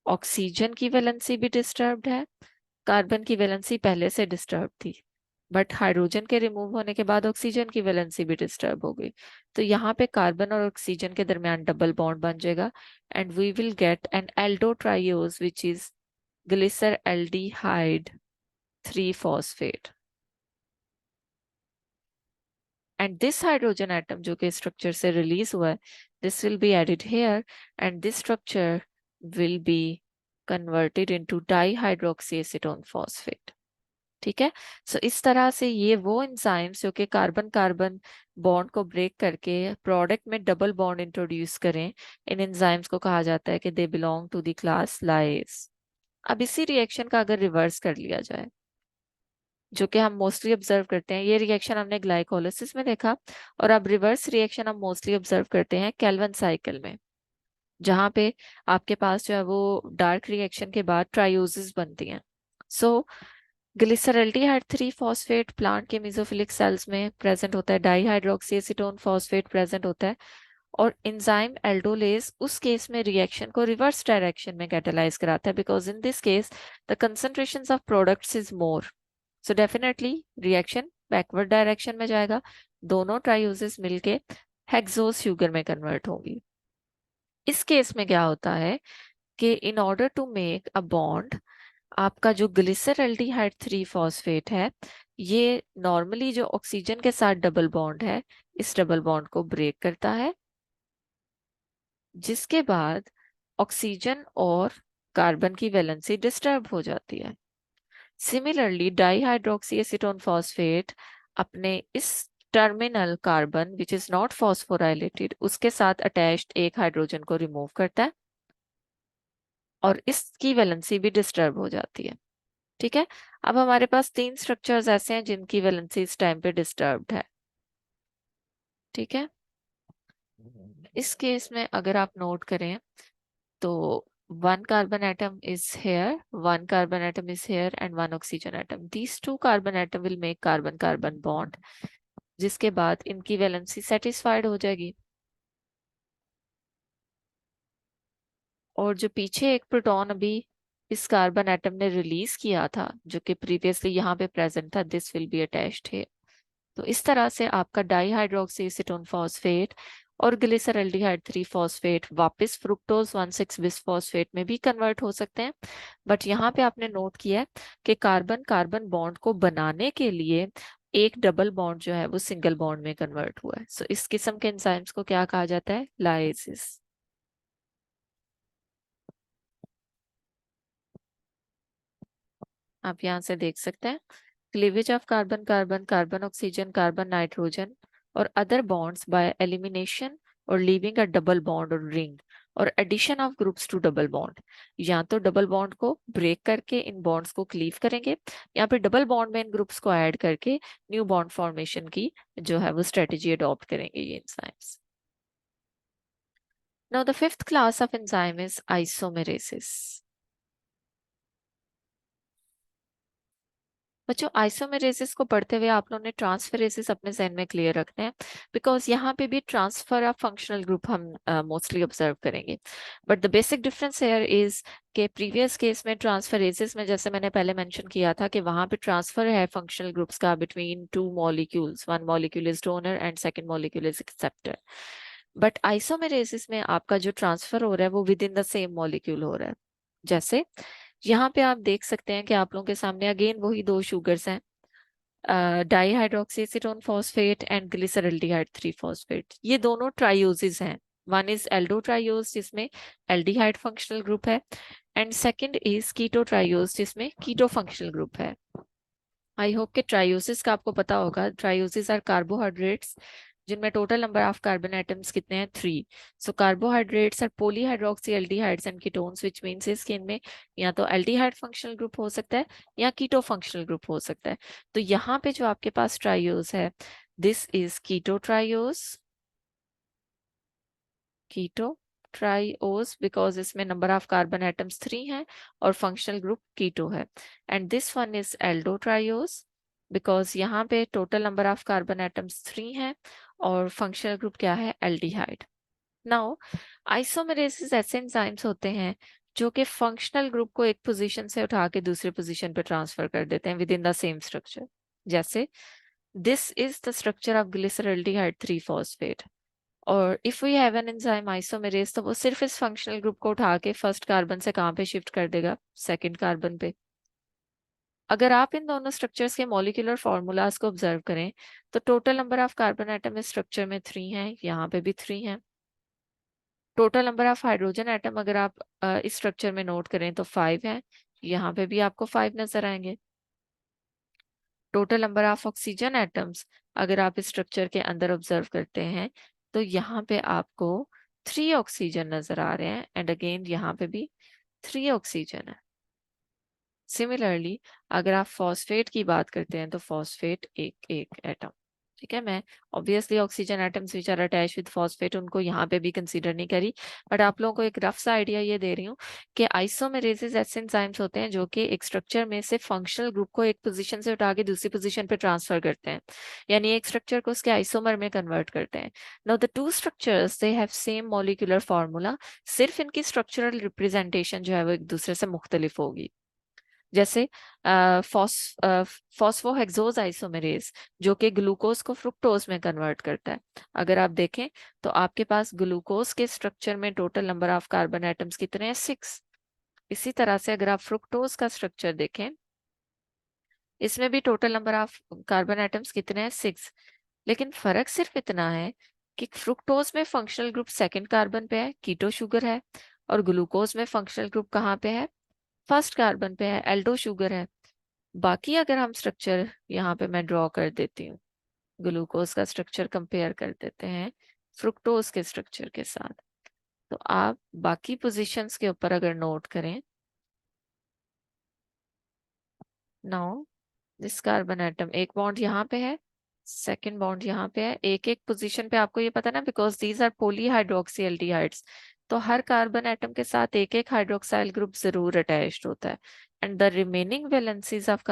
S1: ऑक्सीजन की वैलेंसी भी डिस्टर्ब्ड है, कार्बन की वैलेंसी पहले से डिस्टर्ब थी, बट हाइड्रोजन के रिमूव होने के बाद ऑक्सीजन की वैलेंसी भी डिस्टर्ब हो गई। तो यहाँ पे कार्बन और ऑक्सीजन के दरमियान डबल बॉन्ड बन जाएगा, and we will get an aldo triose which is glyceraldehyde 3 phosphate. And this hydrogen atom जो कि स्ट्रक्चर से रिलीज हुआ है, this will be added here and this structure will be converted into dihydroxy acetone phosphate. ठीक है। सो इस तरह से ये वो एंजाइम्स जो कि कार्बन कार्बन बॉन्ड को ब्रेक करके प्रोडक्ट में डबल बॉन्ड इंट्रोड्यूस करें, इन एंजाइम्स को कहा जाता है कि they belong to the class lyase. अब इसी रिएक्शन का अगर रिवर्स कर लिया जाए, जो कि हम मोस्टली ऑब्जर्व करते हैं, ये रिएक्शन हमने ग्लाइकोलिसिस में देखा, और अब रिवर्स रिएक्शन हम मोस्टली ऑब्जर्व करते हैं कैल्विन साइकिल में, जहाँ पे आपके पास जो है वो डार्क रिएक्शन के बाद ट्रायोसिस बनती हैं। सो ग्लिसरल्डिहाइड 3 फॉस्फेट प्लांट के मेसोफिलिक सेल्स में प्रेजेंट होता है, डाईहाइड्रोक्सी एसीटोन फॉस्फेट प्रेजेंट होता है, और एंजाइम एल्डोलेज उस केस में रिएक्शन को रिवर्स डायरेक्शन में कैटालाइज कराता है, because in this case the concentrations of products is more. So definitely reaction backward direction में जाएगा, दोनों ट्रायोसिस मिलके हेक्सोस शुगर में कन्वर्ट होंगी। इस केस में क्या होता है कि in order to make a bond, आपका जो ग्लिसरल्डिहाइड 3 फॉस्फेट है, ये नॉर्मली जो ऑक्सीजन के साथ डबल बॉन्ड है, इस डबल बॉन्ड को ब्रेक करता है, जिसके बाद ऑक्सीजन और कार्बन की वैलेंसी डिस्टर्ब हो जाती है। सिमिलरली डाईहाइड्रोक्सी एसीटोन फॉस्फेट अपने इस terminal carbon which is not phosphorylated उसके साथ अटैच्ड एक हाइड्रोजन को रिमूव करता है, और इसकी वैलेंसी भी डिस्टर्ब हो जाती है। ठीक है। अब हमारे पास 3 स्ट्रक्चर्स ऐसे हैं जिनकी वैलेंसी इस टाइम पे डिस्टर्ब्ड है। ठीक है। इस केस में अगर आप नोट करें तो 1 carbon atom is here, 1 carbon atom is here and 1 oxygen atom. These 2 carbon atom will make carbon carbon bond, जिसके बाद इनकी वैलेंसी सेटिस्फाइड हो जाएगी, और जो पीछे एक प्रोटॉन अभी इस कार्बन एटम ने रिलीज किया था जो कि प्रीवियसली यहाँ पे प्रेजेंट था, दिस विल बी अटैच्ड है। तो इस तरह से आपका डाईहाइड्रोक्सी एसीटोन फॉस्फेट और ग्लिसरल्डिहाइड 3 फॉस्फेट वापस फ्रुक्टोज 1,6 बिस फॉस्फेट में भी कन्वर्ट हो सकते हैं। बट यहाँ पे आपने नोट किया है कि कार्बन कार्बन बॉन्ड को बनाने के लिए एक डबल बॉन्ड जो है वो सिंगल बॉन्ड में कन्वर्ट हुआ है। सो इस किस्म के एंजाइम्स को क्या कहा जाता है? लाइसिस। आप यहाँ से देख सकते हैं cleavage of carbon carbon, carbon oxygen, carbon nitrogen और अदर बॉन्ड्स बाय एलिमिनेशन और लीविंग अ डबल बॉन्ड और रिंग, और addition of groups to double bond. या तो डबल बॉन्ड को ब्रेक करके इन बॉन्ड्स को क्लीव करेंगे, या फिर डबल बॉन्ड में इन ग्रुप्स को ऐड करके न्यू बॉन्ड फॉर्मेशन की जो है वो स्ट्रेटेजी अडॉप्ट करेंगे ये enzymes. Now the fifth class of enzyme is isomerases. बच्चों आइसोमेरेसिस को पढ़ते हुए आप लोगों ने ट्रांसफेरेसिस अपने जहन में क्लियर रखना है, बिकॉज यहाँ पे भी ट्रांसफर ऑफ फंक्शनल ग्रुप हम मोस्टली ऑब्जर्व करेंगे। But the basic difference here is के प्रीवियस केस में ट्रांसफेरेसिस में जैसे मैंने पहले मेंशन किया था कि वहां पे ट्रांसफर है फंक्शनल ग्रुप्स का between two molecules, one molecule is donor and second molecule is acceptor. But isomerases में आपका जो ट्रांसफर हो रहा है वो with in the same molecule हो रहा है। जैसे यहाँ पे आप देख सकते हैं कि आप लोगों के सामने अगेन वही दो शुगर्स हैं, dihydroxy acetone phosphate and glyceraldehyde 3 phosphate. ये दोनों ट्रायोसिस हैं। वन इज एल्डो ट्रायोस जिसमें एल्डिहाइड फंक्शनल ग्रुप है, and second is keto triose जिसमें कीटो फंक्शनल ग्रुप है। आई होप कि ट्रायोसिस का आपको पता होगा। ट्रायोसिस आर कार्बोहाइड्रेट्स जिनमें total number of carbon atoms कितने हैं? 3। So carbohydrates are polyhydroxy aldehydes and ketones which means इसके इनमें या तो एल्डिहाइड फंक्शनल ग्रुप हो सकता है या कीटो फंक्शनल ग्रुप हो सकता है। तो यहाँ पे जो आपके पास ट्रायोस है, this is keto triose, keto triose because इसमें नंबर ऑफ कार्बन एटम्स 3 हैं और फंक्शनल ग्रुप कीटो है। And this one is aldo triose because यहाँ पे total number of carbon atoms 3 हैं और फंक्शनल ग्रुप क्या है? एल्डिहाइड। नाउ आइसोमेरेसिस ऐसे एंजाइम्स होते हैं जो कि फंक्शनल ग्रुप को एक पोजीशन से उठा के दूसरे पोजीशन पे ट्रांसफर कर देते हैं with in the same structure. जैसे this is the structure of glyceraldehyde 3 phosphate, और if we have an enzyme isomerase तो वो सिर्फ इस फंक्शनल ग्रुप को उठा के फर्स्ट कार्बन से कहाँ पे शिफ्ट कर देगा? सेकंड कार्बन पे। अगर आप इन दोनों स्ट्रक्चर्स के मॉलिक्यूलर फॉर्मूलाज को ऑब्जर्व करें तो total number of carbon atom इस स्ट्रक्चर में 3 है, यहाँ पे भी 3 है। Total number of hydrogen atom अगर आप इस स्ट्रक्चर में नोट करें तो 5 है, यहाँ पे भी आपको 5 नजर आएंगे। Total number of oxygen atoms अगर आप इस स्ट्रक्चर के अंदर ऑब्जर्व करते हैं तो यहाँ पे आपको 3 ऑक्सीजन नजर आ रहे हैं, एंड अगेन यहाँ पे भी 3 ऑक्सीजन है। सिमिलरली अगर आप फॉस्फेट की बात करते हैं तो फॉस्फेट एक एक एटम, ठीक है। मैं obviously oxygen atoms which are attach with phosphate उनको यहाँ पे भी कंसीडर नहीं करी, बट आप लोगों को एक रफ सा आइडिया ये दे रही हूँ कि आइसोमेरेजेस ऐसे एंजाइम्स होते हैं जो कि एक स्ट्रक्चर में से फंक्शनल ग्रुप को एक पोजीशन से उठा के दूसरी पोजीशन पे ट्रांसफर करते हैं, यानी एक स्ट्रक्चर को उसके आइसोमर में कन्वर्ट करते हैं। Now the two structures they have same molecular formula, सिर्फ इनकी स्ट्रक्चरल रिप्रेजेंटेशन जो है वो एक दूसरे से मुख्तलिफ होगी। जैसे फॉस्फोहेक्सोज आइसोमेरेज जो कि ग्लूकोज को फ्रुक्टोज में कन्वर्ट करता है। अगर आप देखें तो आपके पास ग्लूकोज के स्ट्रक्चर में total number of carbon atoms कितने हैं? 6। इसी तरह से अगर आप फ्रुक्टोज का स्ट्रक्चर देखें, इसमें भी total number of carbon atoms कितने हैं? 6। लेकिन फर्क सिर्फ इतना है कि फ्रुक्टोज में फंक्शनल ग्रुप सेकंड कार्बन पे है, कीटो शुगर है, और ग्लूकोज में फंक्शनल ग्रुप कहाँ पे है? फर्स्ट कार्बन पे है, एल्डो शुगर है। बाकी अगर हम स्ट्रक्चर यहाँ पे मैं ड्रॉ कर देती हूँ, ग्लूकोज का स्ट्रक्चर कंपेयर कर देते हैं फ्रुक्टोज के स्ट्रक्चर के साथ, तो आप बाकी पोजीशंस के ऊपर अगर नोट करें, नाउ दिस कार्बन एटम एक बॉन्ड यहाँ पे है, सेकंड बॉन्ड यहाँ पे है, एक एक पोजीशन पे आपको ये पता ना, because these are polyhydroxy aldehydes, तो हर कार्बन एटम के साथ एक एक हाइड्रोक्साइल ग्रुप जरूर अटैच्ड होता है, and the remaining valencies of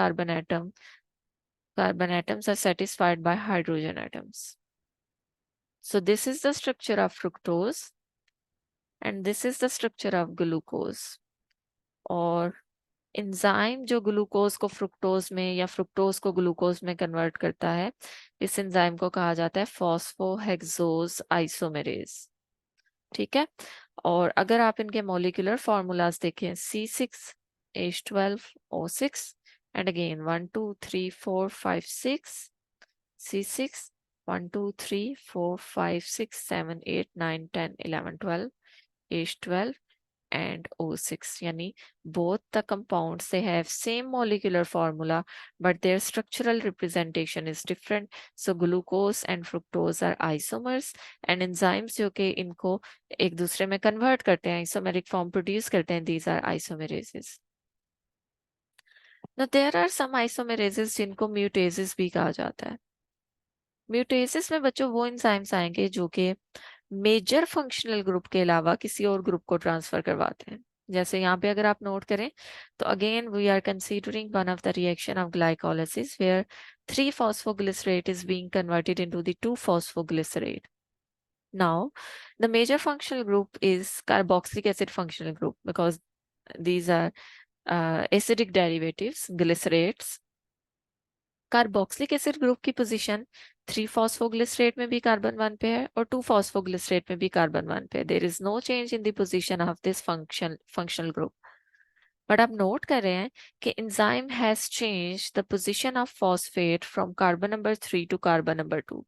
S1: carbon atoms are satisfied by hydrogen atoms. So this is the structure of fructose and this is the structure of glucose. और enzyme जो glucose को fructose में या fructose को glucose में convert करता है, इस एंजाइम को कहा जाता है फॉस्फोहेक्सोज आइसोमेरेज, ठीक है। और अगर आप इनके मॉलिक्यूलर फॉर्मूलाज देखें, C6H12O6 and again 1 2 3 4 5 6 C6 1 2 3 4 5 6 7 8 9 10 11 12 H12 and O6, yani both the compounds they have same molecular formula but their structural representation is different. So glucose and fructose are isomers and enzymes जो कि इनको एक दूसरे में convert करते हैं, isomeric form produce करते हैं, these are isomerases. Now there are some isomerases जिनको mutases भी कहा जाता है। म्यूटेसिस में बच्चों वो एंजाइम्स आएंगे जो कि मेजर फंक्शनल ग्रुप के अलावा किसी और ग्रुप को ट्रांसफर करवाते हैं। जैसे यहाँ पे अगर आप नोट करें तो again we are considering one of the reaction of glycolysis where 3 phosphoglycerate is being converted into the 2 phosphoglycerate. Now the major functional group is carboxylic acid functional group because these are acidic derivatives glycerates. Carboxylic acid group की position 3 phosphoglycerate में भी carbon 1 पे है और 2 phosphoglycerate में भी carbon 1 पे है। There is no change in the position of this functional group, but आप नोट कर रहे हैं कि enzyme has change the position of phosphate from carbon number 3 to carbon number 2।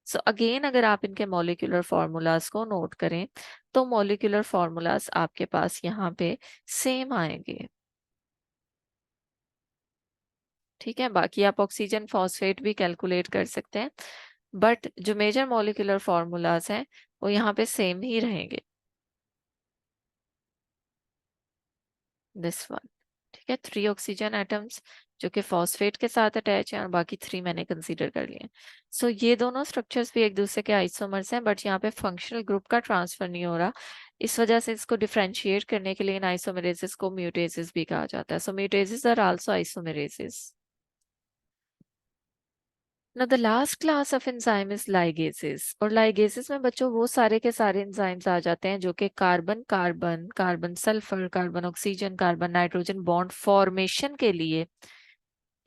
S1: So again अगर आप इनके मॉलिक्यूलर फॉर्मूलाज को नोट करें तो मॉलिक्यूलर फॉर्मूलाज आपके पास यहाँ पे सेम आएंगे, ठीक है। बाकी आप ऑक्सीजन फॉस्फेट भी कैलकुलेट कर सकते हैं, बट जो मेजर मॉलिक्यूलर फॉर्मूलाज हैं वो यहाँ पे सेम ही रहेंगे, दिस वन, ठीक है। 3 ऑक्सीजन एटम्स जो कि फॉस्फेट के साथ अटैच हैं और बाकी 3 मैंने कंसीडर कर लिए। सो ये दोनों स्ट्रक्चर्स भी एक दूसरे के आइसोमर्स हैं, बट यहाँ पे फंक्शनल ग्रुप का ट्रांसफर नहीं हो रहा, इस वजह से इसको डिफरेंशिएट करने के लिए इन आइसोमेरेसिस को म्यूटेसिस भी कहा जाता है। So mutases are also isomerases. Now the last class of enzyme is ligases, और ligases में बच्चों वो सारे के सारे enzymes आ जाते हैं जो कि carbon carbon carbon sulphur carbon oxygen carbon nitrogen bond formation के लिए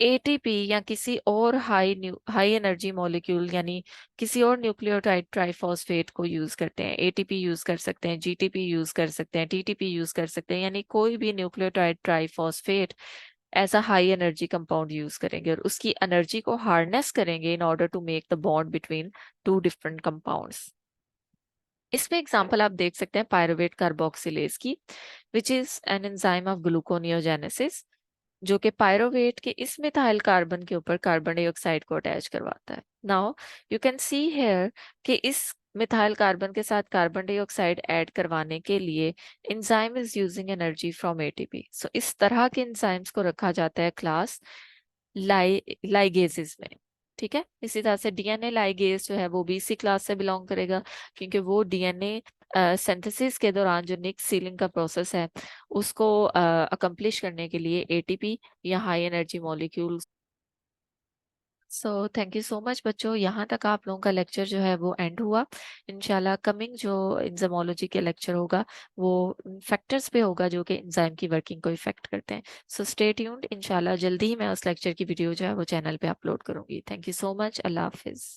S1: एटीपी या किसी और हाई एनर्जी मॉलिक्यूल यानी किसी और न्यूक्लियोटाइड ट्राइफॉस्फेट को यूज करते हैं। एटीपी यूज कर सकते हैं, जीटीपी यूज कर सकते हैं, टीटीपी यूज कर सकते हैं, यानी कोई भी nucleotide triphosphate as a high energy compound use करेंगे और उसकी एनर्जी को हार्नेस करेंगे in order to make the bond between two different compounds. इसमें एग्जांपल आप देख सकते हैं पायरुवेट कार्बोक्सिलेज की, which is an enzyme of gluconeogenesis, जो कि पायरुवेट के इस मिथाइल कार्बन के ऊपर कार्बन डाइऑक्साइड को अटैच करवाता है। Now you can see here कि इस मिथाइल कार्बन के साथ कार्बन डाइऑक्साइड ऐड करवाने के लिए enzyme is using energy from ATP. So इस तरह के एंजाइम्स को रखा जाता है क्लास लाइगेजेस में। ठीक है, इसी तरह से डीएनए लाइगेज जो है वो भी इसी क्लास से बिलोंग करेगा, क्योंकि वो डीएनए सिंथेसिस के दौरान जो निक सीलिंग का प्रोसेस है उसको अकम्प्लिश करने के लिए एटीपी या high energy molecules. So thank you so much बच्चों, यहाँ तक आप लोगों का लेक्चर जो है वो एंड हुआ। इंशाल्लाह कमिंग जो इंजाइमोलॉजी के लेक्चर होगा वो फैक्टर्स पे होगा जो कि इंजाइम की वर्किंग को इफेक्ट करते हैं। सो स्टे ट्यून्ड, इंशाल्लाह जल्दी ही मैं उस लेक्चर की वीडियो जो है वो चैनल पे अपलोड करूंगी। Thank you so much, Allah Hafiz.